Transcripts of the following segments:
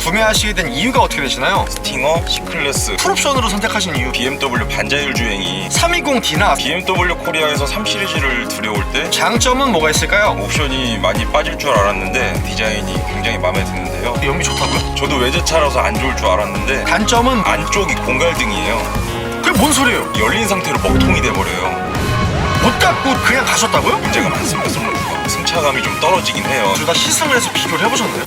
구매하시게 된 이유가 어떻게 되시나요? 스팅어, C클래스, 풀옵션으로 선택하신 이유. BMW 반자율 주행이 320D나 BMW 코리아에서 3 시리즈를 들여올 때 장점은 뭐가 있을까요? 옵션이 많이 빠질 줄 알았는데 디자인이 굉장히 마음에 드는데요. 연비 좋다고요? 저도 외제차라서 안 좋을 줄 알았는데 단점은 안쪽이 공갈등이에요. 그게 뭔 소리예요? 열린 상태로 먹통이 돼버려요. 못 닫고 그냥 가셨다고요? 문제가 많습니다. 썬루프가 승차감이 좀 떨어지긴 해요. 둘 다 시승을 해서 비교를 해보셨나요?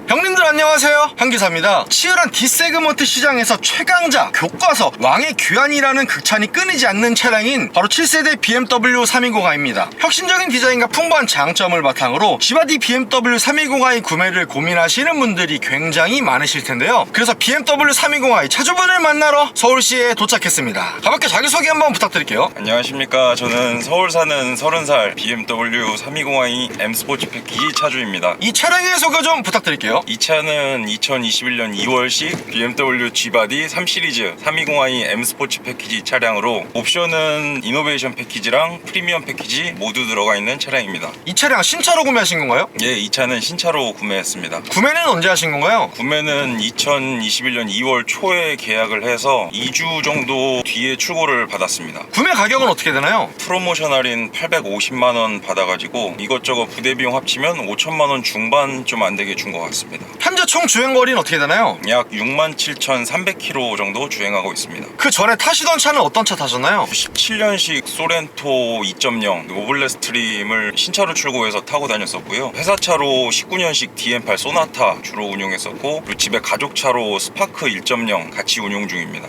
형님들 안녕하세요, 한기사입니다. 치열한 D세그먼트 시장에서 최강자, 교과서, 왕의 귀환이라는 극찬이 끊이지 않는 차량인 바로 7세대 BMW 320i입니다. 혁신적인 디자인과 풍부한 장점을 바탕으로 G바디 BMW 320i 구매를 고민하시는 분들이 굉장히 많으실 텐데요. 그래서 BMW 320i 차주분을 만나러 서울시에 도착했습니다. 가볍게 자기소개 한번 부탁드릴게요. 안녕하십니까. 저는 서울 사는 30살 BMW 320i M 스포츠 패키지 차주입니다. 이 차량의 소개 좀 부탁드릴게요. 이 차는 2021년 2월식 BMW G바디 3시리즈 320i M 스포츠 패키지 차량으로 옵션은 이노베이션 패키지랑 프리미엄 패키지 모두 들어가 있는 차량입니다. 이 차량 신차로 구매하신 건가요? 예, 이 차는 신차로 구매했습니다. 구매는 언제 하신 건가요? 구매는 2021년 2월 초에 계약을 해서 2주 정도 뒤에 출고를 받았습니다. 구매 가격은 어떻게 되나요? 프로모션 할인 850만원 받아가지고 이것저것 부대 비용 합치면 5천만원 중반 좀 안되게 준 것 같습니다. 현재 총 주행거리는 어떻게 되나요? 약 67,300km 정도 주행하고 있습니다. 그 전에 타시던 차는 어떤 차 타셨나요? 17년식 소렌토 2.0 오블레 스트림을 신차로 출고해서 타고 다녔었고요. 회사차로 19년식 DM8 소나타 주로 운용했었고, 그리고 집에 가족차로 스파크 1.0 같이 운용 중입니다.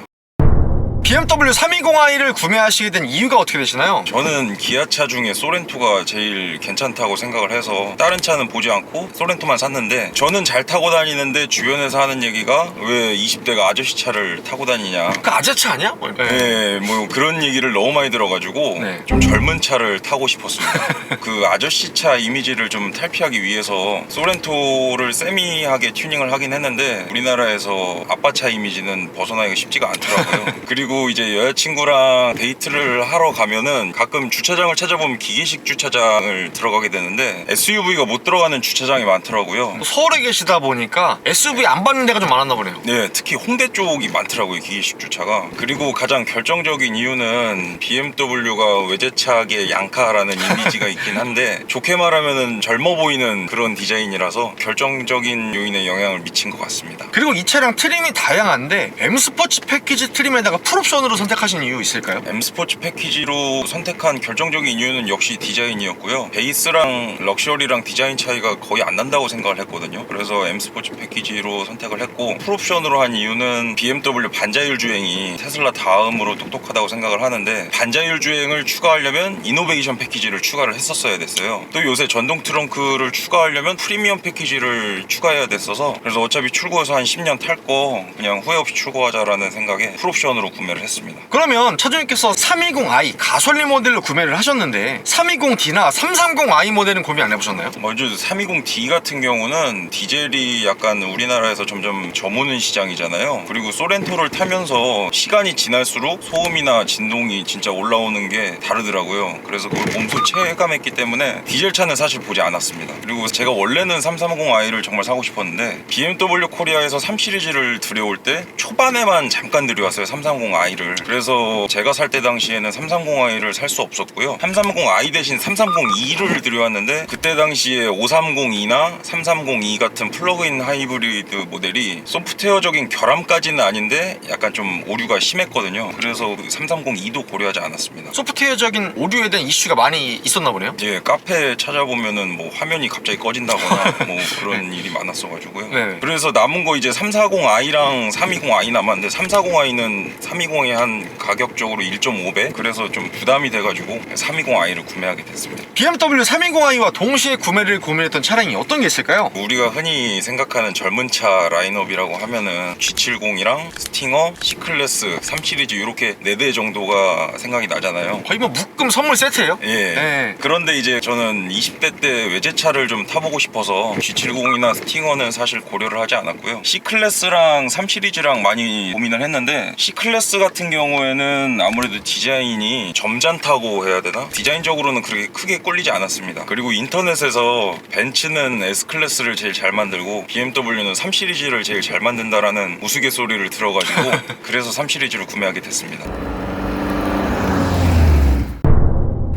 BMW 320i를 구매하시게 된 이유가 어떻게 되시나요? 저는 기아차 중에 소렌토가 제일 괜찮다고 생각을 해서 다른 차는 보지 않고 소렌토만 샀는데, 저는 잘 타고 다니는데 주변에서 하는 얘기가 왜 20대가 아저씨 차를 타고 다니냐, 그 아재차 아니야? 네, 뭐 그런 얘기를 너무 많이 들어가지고 네. 좀 젊은 차를 타고 싶었습니다. 그 아저씨 차 이미지를 좀 탈피하기 위해서 소렌토를 세미하게 튜닝을 하긴 했는데 우리나라에서 아빠 차 이미지는 벗어나기가 쉽지가 않더라고요. 그리고 이제 여자친구랑 데이트를 하러 가면은 가끔 주차장을 찾아보면 기계식 주차장을 들어가게 되는데 SUV가 못 들어가는 주차장이 많더라고요. 서울에 계시다 보니까 SUV 안 받는 데가 좀 많았나 보네요. 네, 특히 홍대 쪽이 많더라고요, 기계식 주차가. 그리고 가장 결정적인 이유는 BMW가 외제차계 양카라는 이미지가 있긴 한데 좋게 말하면은 젊어 보이는 그런 디자인이라서 결정적인 요인에 영향을 미친 것 같습니다. 그리고 이 차량 트림이 다양한데 M 스포츠 패키지 트림에다가 풀옵션으로 선택하신 이유 있을까요? M 스포츠 패키지로 선택한 결정적인 이유는 역시 디자인이었고요. 베이스랑 럭셔리랑 디자인 차이가 거의 안 난다고 생각을 했거든요. 그래서 M 스포츠 패키지로 선택을 했고, 풀옵션으로 한 이유는 BMW 반자율 주행이 테슬라 다음으로 똑똑하다고 생각을 하는데, 반자율 주행을 추가하려면 이노베이션 패키지를 추가를 했었어야 됐어요. 또 요새 전동 트렁크를 추가하려면 프리미엄 패키지를 추가해야 됐어서, 그래서 어차피 출고해서 한 10년 탈 거 그냥 후회 없이 출고하자라는 생각에 풀옵션으로 구매를 했습니다. 그러면 차주님께서 320i 가솔린 모델로 구매를 하셨는데 320D나 330i 모델은 구매 안 해보셨나요? 먼저 320D 같은 경우는 디젤이 약간 우리나라에서 점점 저무는 시장이잖아요. 그리고 소렌토를 타면서 시간이 지날수록 소음이나 진동이 진짜 올라오는 게 다르더라고요. 그래서 그걸 몸소 체감했기 때문에 디젤차는 사실 보지 않았습니다. 그리고 제가 원래는 330i를 정말 사고 싶었는데 BMW 코리아에서 3 시리즈를 들여올 때 초반에만 잠깐 들여왔어요, 330i를. 그래서 제가 살 때 당시에는 330i를 살 수 없었고요. 330i 대신 330e를 들여왔는데, 그때 당시에 530e나 330e 같은 플러그인 하이브리드 모델이 소프트웨어적인 결함까지는 아닌데 약간 좀 오류가 심했거든요. 그래서 330e도 고려하지 않았습니다. 소프트웨어적인 오류에 대한 이슈가 많이 있었나 보네요. 예, 카페 찾아보면은 뭐 화면이 갑자기 꺼진다거나 뭐 그런 일이 많았어가지고요. 네. 그래서 남은 거 이제 340i랑 320i 남았는데, 340i는 320 320이 한 가격적으로 1.5배? 그래서 좀 부담이 돼가지고 320i를 구매하게 됐습니다. BMW 320i와 동시에 구매를 고민했던 차량이 어떤 게 있을까요? 우리가 흔히 생각하는 젊은 차 라인업이라고 하면은 G70이랑 스팅어, C클래스, 3시리즈 이렇게 4대 정도가 생각이 나잖아요. 거의 뭐 묶음 선물 세트예요. 예. 네. 그런데 이제 저는 20대 때 외제차를 좀 타보고 싶어서 G70이나 스팅어는 사실 고려를 하지 않았고요. C클래스랑 3시리즈랑 많이 고민을 했는데 C클래스 같은 경우에는 아무래도 디자인이 점잖다고 해야 되나? 디자인적으로는 그렇게 크게 꿀리지 않았습니다. 그리고 인터넷에서 벤츠는 S클래스를 제일 잘 만들고 BMW는 3시리즈를 제일 잘 만든다라는 우스갯소리를 들어가지고 그래서 3시리즈를 구매하게 됐습니다.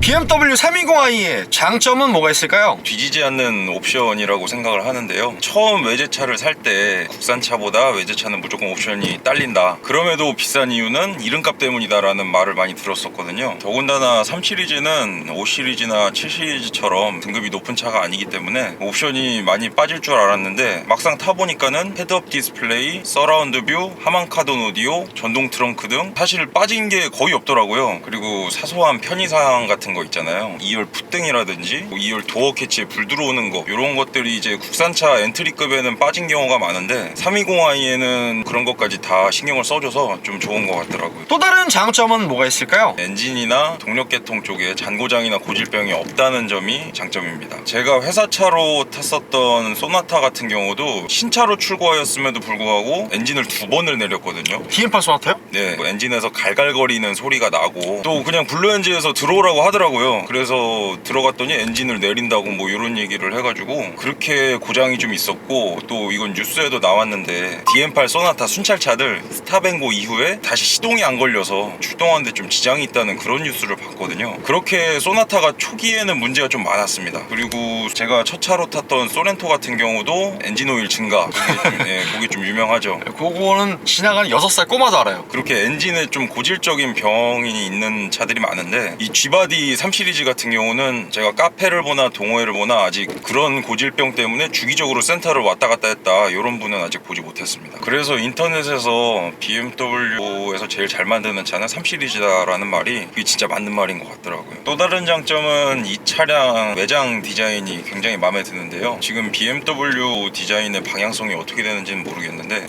BMW 320i의 장점은 뭐가 있을까요? 뒤지지 않는 옵션이라고 생각을 하는데요. 처음 외제차를 살 때 국산차보다 외제차는 무조건 옵션이 딸린다. 그럼에도 비싼 이유는 이름값 때문이다라는 말을 많이 들었었거든요. 더군다나 3시리즈는 5시리즈나 7시리즈처럼 등급이 높은 차가 아니기 때문에 옵션이 많이 빠질 줄 알았는데 막상 타보니까는 헤드업 디스플레이, 서라운드 뷰, 하만카돈 오디오, 전동 트렁크 등 사실 빠진 게 거의 없더라고요. 그리고 사소한 편의사항 같은 거 있잖아요. 2열 풋등이라든지 2열 도어 캐치에 불 들어오는 거 이런 것들이 이제 국산차 엔트리급에는 빠진 경우가 많은데 320i에는 그런 것까지 다 신경을 써줘서 좀 좋은 것 같더라고요. 또 다른 장점은 뭐가 있을까요? 엔진이나 동력계통 쪽에 잔고장이나 고질병이 없다는 점이 장점입니다. 제가 회사차로 탔었던 소나타 같은 경우도 신차로 출고하였음에도 불구하고 엔진을 2번을 내렸거든요. DM8 소나타요? 네, 엔진에서 갈갈거리는 소리가 나고 또 그냥 블루엔진에서 들어오라고 하더라고요. 그래서 들어갔더니 엔진을 내린다고 뭐 이런 얘기를 해가지고 그렇게 고장이 좀 있었고, 또 이건 뉴스에도 나왔는데 DM8 소나타 순찰차들 스탑앤고 이후에 다시 시동이 안 걸려서 출동하는데 좀 지장이 있다는 그런 뉴스를 봤거든요. 그렇게 소나타가 초기에는 문제가 좀 많았습니다. 그리고 제가 첫 차로 탔던 소렌토 같은 경우도 엔진 오일 증가, 그게 좀 유명하죠. 그거는 지나가는 6살 꼬마도 알아요. 그렇게 엔진에 좀 고질적인 병이 있는 차들이 많은데 이 G바디 3시리즈 같은 경우는 제가 카페를 보나 동호회를 보나 아직 그런 고질병 때문에 주기적으로 센터를 왔다 갔다 했다 이런 분은 아직 보지 못했습니다. 그래서 인터넷에서 BMW에서 제일 잘 만드는 차는 3시리즈다라는 말이 그게 진짜 맞는 말인 것 같더라고요. 또 다른 장점은 이 차량 외장 디자인이 굉장히 마음에 드는데요. 지금 BMW 디자인의 방향성이 어떻게 되는지는 모르겠는데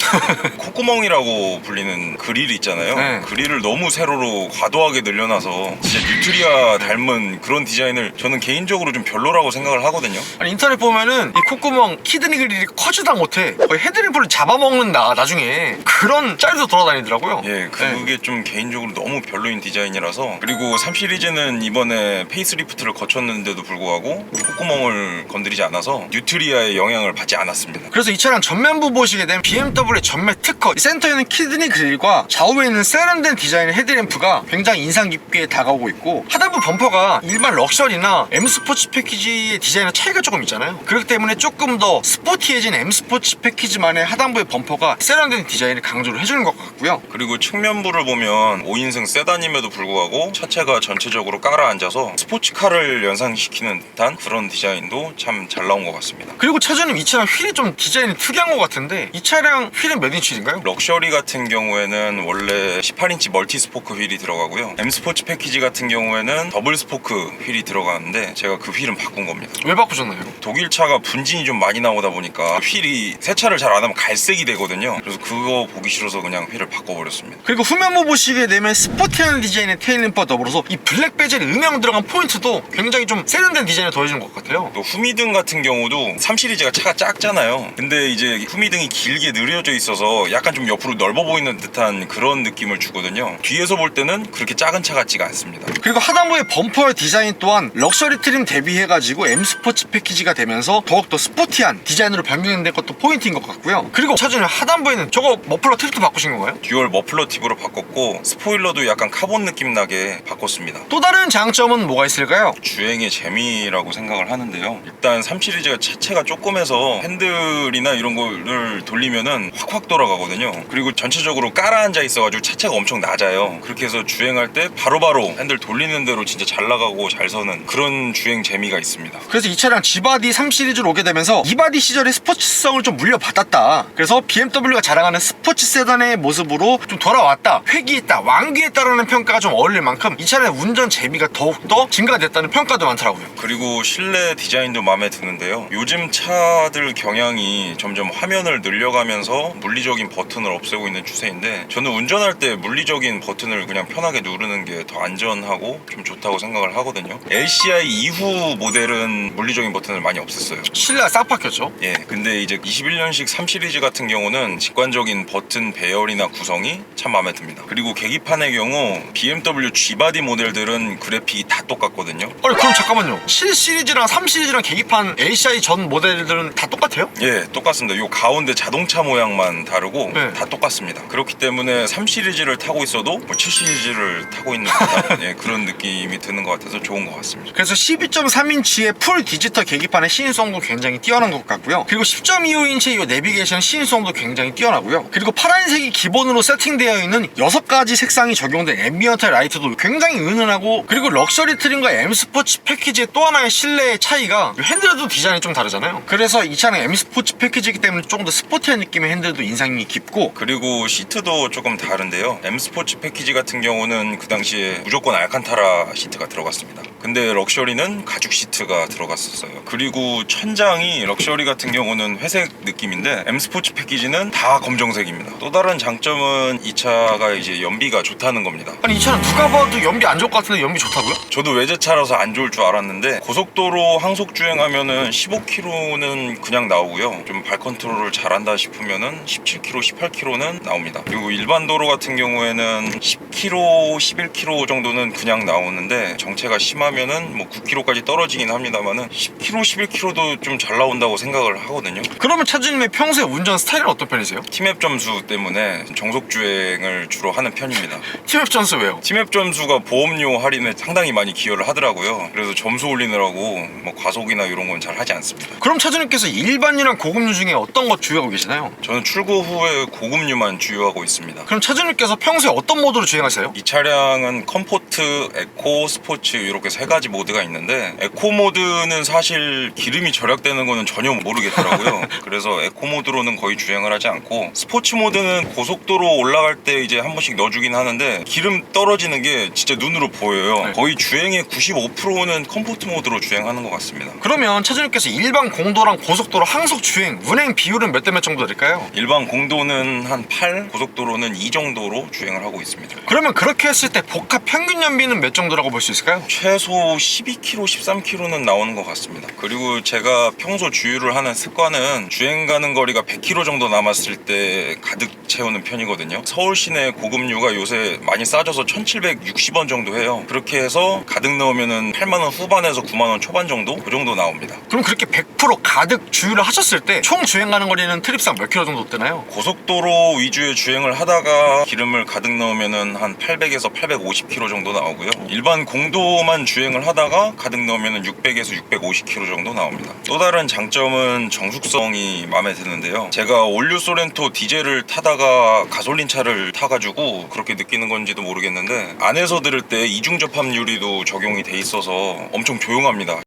콧구멍이라고 불리는 그릴 있잖아요. 네. 그릴을 너무 세로로 과도하게 늘려놔서 진짜 뉴트리아 닮은 그런 디자인을 저는 개인적으로 좀 별로라고 생각을 하거든요. 아니, 인터넷 보면은 이 콧구멍 키드니 그릴이 커지다 못해 거의 헤드램프를 잡아먹는다 나중에 그런 짤도 돌아다니더라고요. 예, 그게 좀 개인적으로 너무 별로인 디자인이라서. 그리고 3시리즈는 이번에 페이스리프트를 거쳤는데도 불구하고 콧구멍을 건드리지 않아서 뉴트리아의 영향을 받지 않았습니다. 그래서 이 차량 전면부 보시게 되면 BMW의 전면 특허, 이 센터에 있는 키드니 그릴과 좌우에 있는 세련된 디자인의 헤드램프가 굉장히 인상 깊게 다가오고 있고, 하단부 범퍼가 일반 럭셔리나 M 스포츠 패키지의 디자인과 차이가 조금 있잖아요. 그렇기 때문에 조금 더 스포티해진 M 스포츠 패키지만의 하단부의 범퍼가 세련된 디자인을 강조를 해주는 것 같고요. 그리고 측면부를 보면 5인승 세단임에도 불구하고 차체가 전체적으로 깔아앉아서 스포츠카를 연상시키는 듯한 그런 디자인도 참 잘 나온 것 같습니다. 그리고 차주님, 이 차량 휠이 좀 디자인이 특이한 것 같은데 이 차량 휠은 몇 인치인가요? 럭셔리 같은 경우에는 원래 18인치 멀티 스포크 휠이 들어가고요. M 스포츠 패키지 같은 경우에는 더블 스포크 휠이 들어가는데 제가 그 휠은 바꾼 겁니다. 왜 바꾸셨나요? 독일 차가 분진이 좀 많이 나오다 보니까 휠이 세차를 잘 안 하면 갈색이 되거든요. 그래서 그거 보기 싫어서 그냥 휠을 바꿔버렸습니다. 그리고 후면부 보시게 되면 스포티한 디자인의 테일램프와 더불어서 이 블랙 베젤 음영 들어간 포인트도 굉장히 좀 세련된 디자인을 더해주는 것 같아요. 또 후미등 같은 경우도 3시리즈가 차가 작잖아요. 근데 이제 후미등이 길게 늘어져 있어서 약간 좀 옆으로 넓어 보이는 듯한 그런 느낌을 주거든요. 뒤에서 볼 때는 그렇게 작은 차 같지가 않습니다. 그리고 하단부의 범퍼의 디자인 또한 럭셔리 트림 대비해가지고 M 스포츠 패키지가 되면서 더욱더 스포티한 디자인으로 변경된 것도 포인트인 것 같고요. 그리고 차주님, 하단부에는 저거 머플러 팁도 바꾸신 건가요? 듀얼 머플러 팁으로 바꿨고 스포일러도 약간 카본 느낌 나게 바꿨습니다. 또 다른 장점은 뭐가 있을까요? 주행의 재미라고 생각을 하는데요. 일단 3시리즈가 차체가 조그매서 핸들이나 이런 거를 돌리면은 확확 돌아가거든요. 그리고 전체적으로 깔아앉아 있어가지고 차체가 엄청 낮아요. 그렇게 해서 주행할 때 바로바로 핸들 돌리는 대로 진짜 잘 나가고 잘 서는 그런 주행 재미가 있습니다. 그래서 이 차량 G바디 3 시리즈로 오게 되면서 E바디 시절의 스포츠성을 좀 물려받았다. 그래서 BMW가 자랑하는 스포츠 세단의 모습으로 좀 돌아왔다, 회귀했다, 완귀했다라는 평가가 좀 어울릴 만큼 이 차량의 운전 재미가 더욱더 증가됐다는 평가도 많더라고요. 그리고 실내 디자인도 마음에 드는데요. 요즘 차들 경향이 점점 화면을 늘려가면서 물리적인 버튼을 없애고 있는 추세인데, 저는 운전할 때 물리적인 버튼을 그냥 편하게 누르는 게 더 안전하고 좀 좋다고 생각을 하거든요. LCI 이후 모델은 물리적인 버튼을 많이 없앴어요. 실내가 싹 바뀌었죠. 예, 근데 이제 21년식 3 시리즈 같은 경우는 직관적인 버튼 배열이나 구성이 참 마음에 듭니다. 그리고 계기판의 경우 BMW G바디 모델들은 그래픽이 다 똑같거든요. 아니 그럼 잠깐만요. 7 시리즈랑 3 시리즈랑 계기판 LCI 전 모델들은 다 똑같아요? 예, 똑같습니다. 요 가운데 자동차 모양만 다르고 네. 다 똑같습니다. 그렇기 때문에 3 시리즈를 타고 있어도 뭐 7 시리즈를 타고 있는 듯한 예, 그런 느낌이 드는 것 같아서 좋은 것 같습니다. 그래서 12.3인치의 풀 디지털 계기판의 시인성도 굉장히 뛰어난 것 같고요. 그리고 10.25인치의 이 내비게이션 시인성도 굉장히 뛰어나고요. 그리고 파란색이 기본으로 세팅되어 있는 6가지 색상이 적용된 앰비언트 라이트도 굉장히 은은하고, 그리고 럭셔리 트림과 M 스포츠 패키지의 또 하나의 실내의 차이가 핸들도 디자인이 좀 다르잖아요. 그래서 이 차는 M 스포츠 패키지이기 때문에 조금 더 스포티한 느낌의 핸들도 인상이 깊고, 그리고 시트도 조금 다른데요. M 스포츠 패키지 같은 경우는 그 당시에 무조건 알칸타라 시트가 들어갔습니다. 근데 럭셔리는 가죽 시트가 들어갔었어요. 그리고 천장이 럭셔리 같은 경우는 회색 느낌인데 M 스포츠 패키지는 다 검정색입니다. 또 다른 장점은 이 차가 이제 연비가 좋다는 겁니다. 아니 이 차는 누가 봐도 연비 안 좋을 것 같은데 연비 좋다고요? 저도 외제차라서 안 좋을 줄 알았는데 고속도로 항속 주행하면은 15km는 그냥 나오고요. 좀 발 컨트롤을 잘한다 싶으면은 17km, 18km는 나옵니다. 그리고 일반 도로 같은 경우에는 10km, 11km 정도는 그냥 나오는데 정체가 심하면은 뭐 9km까지 떨어지긴 합니다만은 10km, 11km도 좀 잘 나온다고 생각을 하거든요. 그러면 차주님의 평소에 운전 스타일은 어떤 편이세요? 티맵 점수 때문에 정속 주행을 주로 하는 편입니다. 티맵 전수 왜요? 티맵 점수가 보험료 할인에 상당히 많이 기여를 하더라고요. 그래서 점수 올리느라고 뭐 과속이나 이런 건 잘 하지 않습니다. 그럼 차주님께서 일반유랑 고급유 중에 어떤 것 주유하고 계시나요? 저는 출고 후에 고급류만 주유하고 있습니다. 그럼 차주님께서 평소에 어떤 모드로 주행하세요? 이 차량은 컴포트, 에코, 스포츠 이렇게 세 가지 모드가 있는데, 에코 모드는 사실 기름이 절약되는 거는 전혀 모르겠더라고요. 그래서 에코 모드로는 거의 주행을 하지 않고, 스포츠 모드는 고속도로 올라갈 때 이제 한 번씩 넣어주긴 하는데 기름 떨어지는 게 진짜 눈으로 보여요. 네. 거의 주행의 95%는 컴포트 모드로 주행하는 것 같습니다. 그러면 차주님께서 일반 공도랑 고속도로 항속 주행 운행 비율은 몇 대 몇 정도 될까요? 일반 공도는 한 8, 고속도로는 2 정도로 주행을 하고 있습니다. 그러면 그렇게 했을 때 복합 평균 연비는 몇 정도라고 볼 수 있을까요? 최소 12km, 13km는 나오는 것 같습니다. 그리고 제가 평소 주유를 하는 습관은 주행 가는 거리가 100km 정도 남았을 때 가득 채우는 편이거든요. 서울 시내 고급유가 요새 많이 싸져서 1,760원 정도 해요. 그렇게 해서 가득 넣으면은 8만원 후반에서 9만원 초반 정도? 그 정도 나옵니다. 그럼 그렇게 100% 가득 주유를 하셨을 때 총 주행 가는 거리는 트립상 몇 킬로 정도 되나요? 고속도로 위주의 주행을 하다가 기름을 가득 넣으면은 한 800에서 850km 정도 나오고요. 일반 공도만 주행을 하다가 가득 넣으면은 600에서 650km 정도 나옵니다. 또 다른 장점은 정숙성이 마음에 드는데요. 제가 올류 소렌토 디젤을 타다가 가솔린 차를 타가지고 그렇게 느끼는 건지도 모르겠는데, 안에서 들을 때 이중 접합 유리도 적용이 돼 있어서 엄청 조용합니다.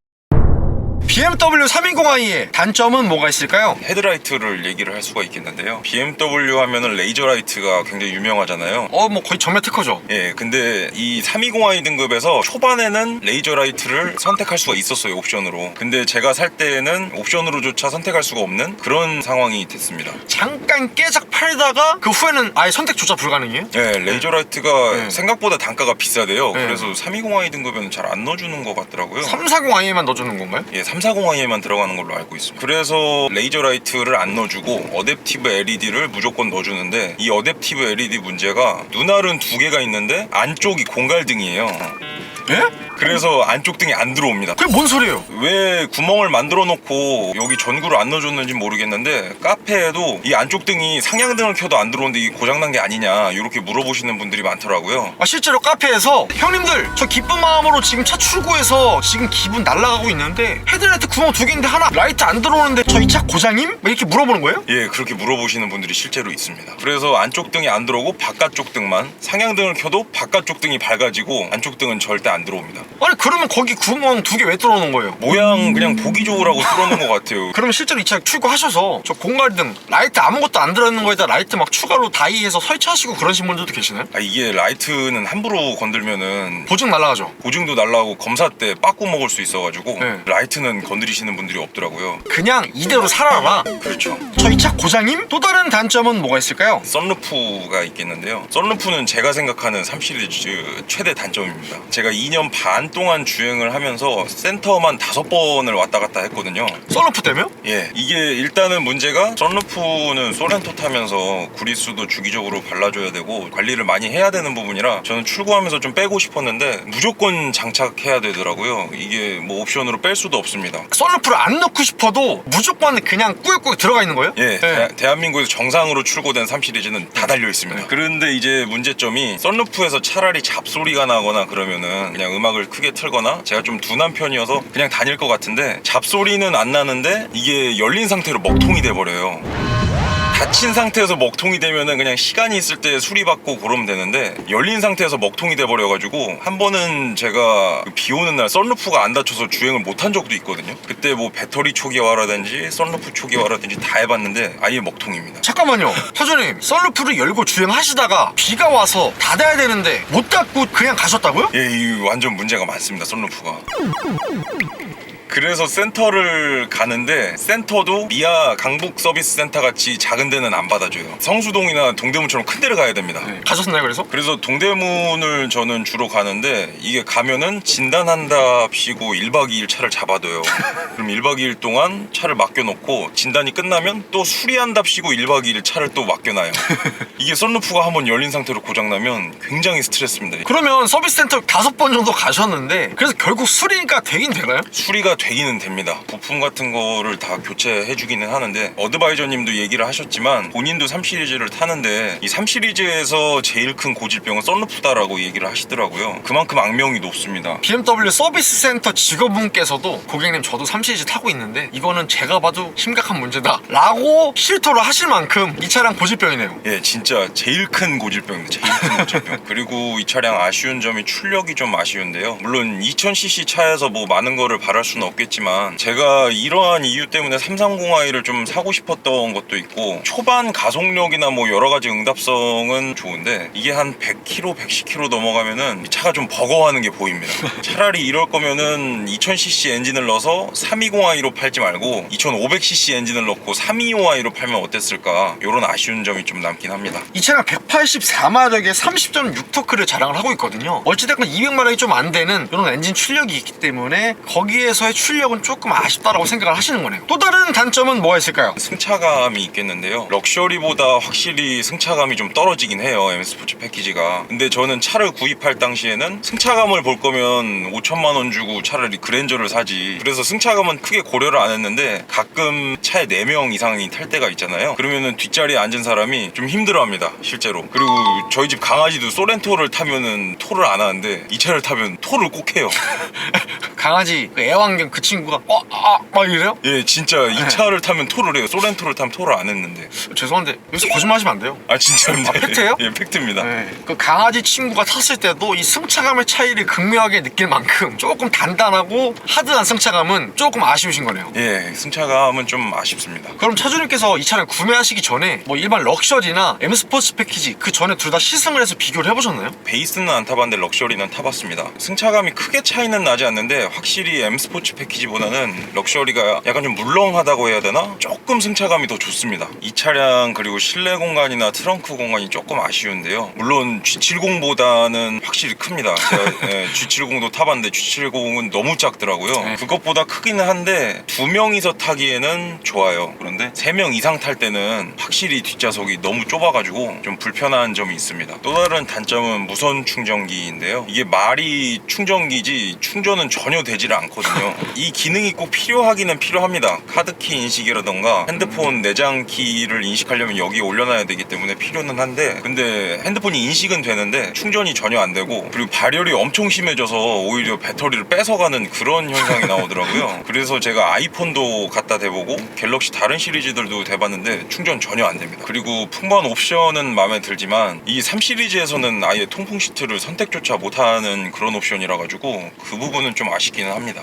BMW 320i의 단점은 뭐가 있을까요? 헤드라이트를 얘기를 할 수가 있겠는데요. BMW 하면은 레이저 라이트가 굉장히 유명하잖아요. 뭐 거의 전매 특허죠. 예, 근데 이 320i 등급에서 초반에는 레이저 라이트를 선택할 수가 있었어요, 옵션으로. 근데 제가 살 때에는 옵션으로조차 선택할 수가 없는 그런 상황이 됐습니다. 잠깐 깨작 팔다가 그 후에는 아예 선택조차 불가능해요? 예, 레이저 라이트가 네. 생각보다 단가가 비싸대요. 네. 그래서 320i 등급에는 잘 안 넣어주는 것 같더라고요. 340i에만 넣어주는 건가요? 예, 340i에만 들어가는 걸로 알고 있습니다. 그래서 레이저 라이트를 안 넣어주고 어댑티브 LED를 무조건 넣어주는데, 이 어댑티브 LED 문제가 눈알은 2개가 있는데 안쪽이 공갈등이에요. 예? 그래서 안쪽 등이 안 들어옵니다. 그게 뭔 소리예요? 왜 구멍을 만들어 놓고 여기 전구를 안 넣어줬는지 모르겠는데, 카페에도 이 안쪽 등이 상향등을 켜도 안 들어오는데 이게 고장난 게 아니냐 이렇게 물어보시는 분들이 많더라고요. 실제로 카페에서 형님들 저 기쁜 마음으로 지금 차 출고해서 지금 기분 날아가고 있는데 헤드라이트 구멍 2개인데 하나 라이트 안 들어오는데 저 이 차 고장임? 이렇게 물어보는 거예요? 예, 그렇게 물어보시는 분들이 실제로 있습니다. 그래서 안쪽 등이 안 들어오고 바깥쪽 등만, 상향등을 켜도 바깥쪽 등이 밝아지고 안쪽 등은 절대 안 들어옵니다. 아니 그러면 거기 구멍 2개 왜 뚫어놓은 거예요? 모양 그냥 보기 좋으라고 뚫어놓은 것 같아요. 그러면 실제로 이 차 출고하셔서 저 공갈등 라이트 아무것도 안 들어있는 거에다 라이트 막 추가로 다이해서 설치하시고 그러신 분들도 계시나요? 이게 라이트는 함부로 건들면은 보증 날라가죠. 보증도 날라오고 검사 때 빠꾸 먹을 수 있어가지고 네. 라이트는 건드리시는 분들이 없더라고요. 그냥 이대로 살아라. 그렇죠. 저 이 차 고장임? 또 다른 단점은 뭐가 있을까요? 썬루프가 있겠는데요. 썬루프는 제가 생각하는 3 시리즈 최대 단점입니다. 제가 2년 반 동안 주행을 하면서 센터만 5번을 왔다 갔다 했거든요. 썬루프 때문에요? 예, 이게 일단은 문제가 썬루프는 소렌토 타면서 구리수도 주기적으로 발라줘야 되고 관리를 많이 해야 되는 부분이라 저는 출고하면서 좀 빼고 싶었는데 무조건 장착해야 되더라고요. 이게 뭐 옵션으로 뺄 수도 없습니다. 썬루프를 안 넣고 싶어도 무조건 그냥 꾸역꾸역 들어가 있는 거예요? 예, 네. 대한민국에서 정상으로 출고된 3 시리즈는 다 달려 있습니다. 그런데 이제 문제점이 썬루프에서 차라리 잡소리가 나거나 그러면은 그냥 음악을 크게 틀거나 제가 좀 둔한 편이어서 그냥 다닐 것 같은데 잡소리는 안 나는데 이게 열린 상태로 먹통이 돼버려요. 닫힌 상태에서 먹통이 되면은 그냥 시간이 있을 때 수리받고 그러면 되는데 열린 상태에서 먹통이 돼버려가지고 한 번은 제가 비 오는 날 썬루프가 안 닫혀서 주행을 못한 적도 있거든요. 그때 뭐 배터리 초기화라든지 썬루프 초기화라든지 다 해봤는데 아예 먹통입니다. 잠깐만요. 사장님 썬루프를 열고 주행하시다가 비가 와서 닫아야 되는데 못 닫고 그냥 가셨다고요? 예, 이 완전 문제가 많습니다. 썬루프가. 그래서 센터를 가는데 센터도 미아 강북 서비스 센터 같이 작은 데는 안 받아줘요. 성수동이나 동대문처럼 큰 데를 가야 됩니다. 가셨나요 그래서? 그래서 동대문을 저는 주로 가는데 이게 가면은 진단한답시고 1박 2일 차를 잡아둬요. 그럼 1박 2일 동안 차를 맡겨놓고 진단이 끝나면 또 수리한답시고 1박 2일 차를 또 맡겨놔요. 이게 썬루프가 한번 열린 상태로 고장나면 굉장히 스트레스입니다. 그러면 서비스 센터 5번 정도 가셨는데 그래서 결국 수리가 되긴 되나요? 수리가 되기는 됩니다. 부품 같은 거를 다 교체해 주기는 하는데 어드바이저님도 얘기를 하셨지만 본인도 3 시리즈를 타는데 이 3 시리즈에서 제일 큰 고질병은 썬루프다라고 얘기를 하시더라고요. 그만큼 악명이 높습니다. BMW 서비스 센터 직원분께서도 고객님 저도 3 시리즈 타고 있는데 이거는 제가 봐도 심각한 문제다 라고 실토를 하실 만큼 이 차량 고질병이네요. 예, 진짜 제일 큰 고질병입니다. 제일 큰 고질병. 그리고 이 차량 아쉬운 점이 출력이 좀 아쉬운데요. 물론 2000cc 차에서 뭐 많은 거를 바랄 수는 없겠지만 제가 이러한 이유 때문에 330i를 좀 사고 싶었던 것도 있고 초반 가속력이나 뭐 여러 가지 응답성은 좋은데 이게 한 100km, 110km 넘어가면은 이 차가 좀 버거워하는 게 보입니다. 차라리 이럴 거면은 2000cc 엔진을 넣어서 320i로 팔지 말고 2500cc 엔진을 넣고 325i로 팔면 어땠을까 이런 아쉬운 점이 좀 남긴 합니다. 이 차량 184마력에 30.6토크를 자랑을 하고 있거든요. 어찌됐건 200마력이 좀 안 되는 이런 엔진 출력이 있기 때문에 거기에서의 출력은 조금 아쉽다라고 생각을 하시는 거네요. 또 다른 단점은 뭐가 있을까요? 승차감이 있겠는데요. 럭셔리보다 확실히 승차감이 좀 떨어지긴 해요. M스포츠 패키지가. 근데 저는 차를 구입할 당시에는 승차감을 볼 거면 5천만 원 주고 차라리 그랜저를 사지. 그래서 승차감은 크게 고려를 안 했는데 가끔 차에 4명 이상이 탈 때가 있잖아요. 그러면은 뒷자리에 앉은 사람이 좀 힘들어합니다. 실제로. 그리고 저희 집 강아지도 소렌토를 타면은 토를 안 하는데 이 차를 타면 토를 꼭 해요. 강아지 그 애완견 그 친구가 막 이래요? 예, 진짜 이 차를 타면 토를 해요. 소렌토를 타면 토를 안 했는데. 죄송한데 여기서 거짓말하시면 안 돼요. 아, 진짜입니다. 팩트예요? 예, 팩트입니다. 네. 그 강아지 친구가 탔을 때도 이 승차감의 차이를 극명하게 느낄 만큼 조금 단단하고 하드한 승차감은 조금 아쉬우신 거네요. 예, 승차감은 좀 아쉽습니다. 그럼 차주님께서 이 차를 구매하시기 전에 뭐 일반 럭셔리나 M스포츠 패키지 그 전에 둘 다 시승을 해서 비교를 해보셨나요? 베이스는 안 타봤는데 럭셔리는 타봤습니다. 승차감이 크게 차이는 나지 않는데 확실히 M스포츠 패키지보다는 럭셔리가 약간 좀 물렁하다고 해야 되나? 조금 승차감이 더 좋습니다. 이 차량 그리고 실내 공간이나 트렁크 공간이 조금 아쉬운데요. 물론 G70보다는 확실히 큽니다. 제가 G70도 타봤는데 G70은 너무 작더라고요. 그것보다 크기는 한데 2명이서 타기에는 좋아요. 그런데 3명 이상 탈 때는 확실히 뒷좌석이 너무 좁아가지고 좀 불편한 점이 있습니다. 또 다른 단점은 무선 충전기인데요. 이게 말이 충전기지 충전은 전혀 되질 않거든요. 이 기능이 꼭 필요하기는 필요합니다. 카드키 인식이라던가 핸드폰 내장 키를 인식하려면 여기에 올려놔야 되기 때문에 필요는 한데, 근데 핸드폰이 인식은 되는데 충전이 전혀 안 되고, 그리고 발열이 엄청 심해져서 오히려 배터리를 뺏어가는 그런 현상이 나오더라고요. 그래서 제가 아이폰도 갖다 대보고 갤럭시 다른 시리즈들도 대봤는데 충전 전혀 안 됩니다. 그리고 풍번 옵션은 마음에 들지만 이 3 시리즈에서는 아예 통풍 시트를 선택조차 못하는 그런 옵션이라 가지고 그 부분은 좀 아쉽기는 합니다.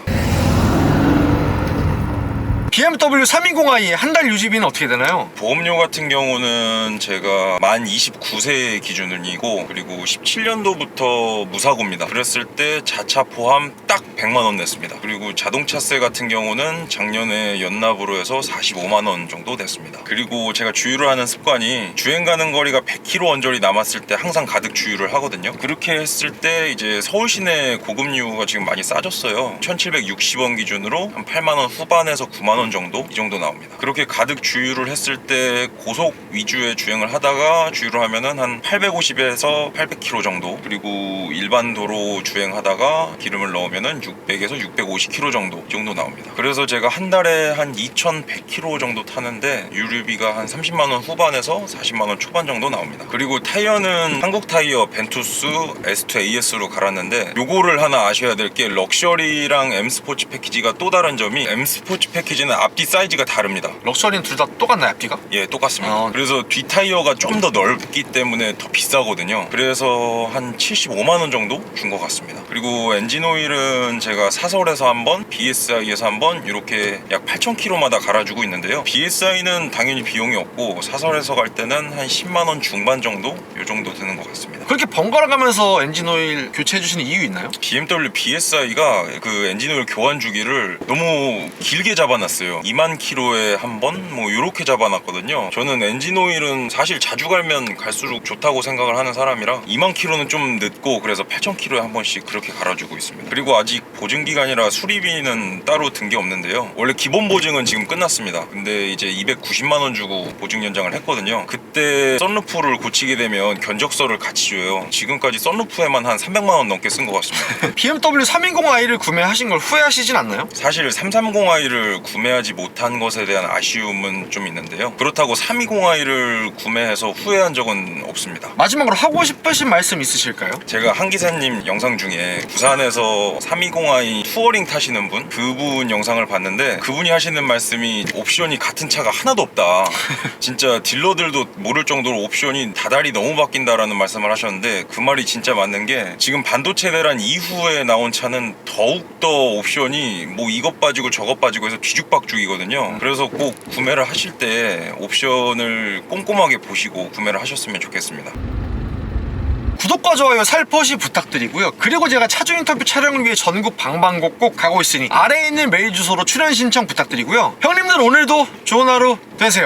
BMW 320i의 한 달 유지비는 어떻게 되나요? 보험료 같은 경우는 제가 만 29세 기준이고, 그리고 17년도부터 무사고입니다. 그랬을 때 자차 포함 딱 100만원 냈습니다. 그리고 자동차세 같은 경우는 작년에 연납으로 해서 45만원 정도 됐습니다. 그리고 제가 주유를 하는 습관이 주행 가는 거리가 100km 언저리 남았을 때 항상 가득 주유를 하거든요. 그렇게 했을 때 이제 서울 시내 고급유가 지금 많이 싸졌어요. 1760원 기준으로 한 8만원 후반에서 9만원 정도? 이 정도 나옵니다. 그렇게 가득 주유를 했을 때 고속 위주의 주행을 하다가 주유를 하면은 한 850에서 800km 정도, 그리고 일반 도로 주행하다가 기름을 넣으면은 600에서 650km 정도, 이 정도 나옵니다. 그래서 제가 한 달에 한 2100km 정도 타는데 유류비가 한 30만원 후반에서 40만원 초반 정도 나옵니다. 그리고 타이어는 한국 타이어 벤투스 S2 AS로 갈았는데, 요거를 하나 아셔야 될 게 럭셔리랑 M 스포츠 패키지가 또 다른 점이, M 스포츠 패키지는 앞뒤 사이즈가 다릅니다. 럭셔리는 둘 다 똑같나요, 앞뒤가? 예, 똑같습니다. 그래서 뒤 타이어가 좀 더 넓기 때문에 더 비싸거든요. 그래서 한 75만원 정도 준 것 같습니다. 그리고 엔진 오일은 제가 사설에서 한번, BSI에서 한번 이렇게 약 8,000km마다 갈아주고 있는데요. BSI는 당연히 비용이 없고 사설에서 갈 때는 한 10만원 중반 정도? 요 정도 드는 것 같습니다. 그렇게 번갈아 가면서 엔진 오일 교체해 주시는 이유 있나요? BMW BSI가 그 엔진 오일 교환 주기를 너무 길게 잡아놨어요. 2만 킬로에 한 번? 뭐 이렇게 잡아놨거든요. 저는 엔진 오일은 사실 자주 갈면 갈수록 좋다고 생각을 하는 사람이라 2만 킬로는 좀 늦고, 그래서 8천 킬로에 한 번씩 그렇게 갈아주고 있습니다. 그리고 아직 보증기간이라 수리비는 따로 든 게 없는데요. 원래 기본 보증은 지금 끝났습니다. 근데 이제 290만원 주고 보증 연장을 했거든요. 그때 썬루프를 고치게 되면 견적서를 같이 줘요. 지금까지 썬루프에만 한 300만원 넘게 쓴 것 같습니다. BMW 320i를 구매하신 걸 후회하시진 않나요? 사실 330i를 구매하지 못한 것에 대한 아쉬움은 좀 있는데요. 그렇다고 320i를 구매해서 후회한 적은 없습니다. 마지막으로 하고 싶으신 말씀 있으실까요? 제가 한 기사님 영상 중에 부산에서 320i 투어링 타시는 분, 그분 영상을 봤는데, 그분이 하시는 말씀이 옵션이 같은 차가 하나도 없다. 진짜 딜러들도 모를 정도로 옵션이 다달이 너무 바뀐다라는 말씀을 하셨는데, 그 말이 진짜 맞는 게, 지금 반도체 대란 이후에 나온 차는 더욱더 옵션이 뭐 이것 빠지고 저것 빠지고 해서 뒤죽박죽이거든요. 그래서 꼭 구매를 하실 때 옵션을 꼼꼼하게 보시고 구매를 하셨으면 좋겠습니다. 구독과 좋아요 살포시 부탁드리고요. 그리고 제가 차주 인터뷰 촬영을 위해 전국 방방곡곡 가고 있으니 아래에 있는 메일 주소로 출연 신청 부탁드리고요. 형님들 오늘도 좋은 하루 되세요.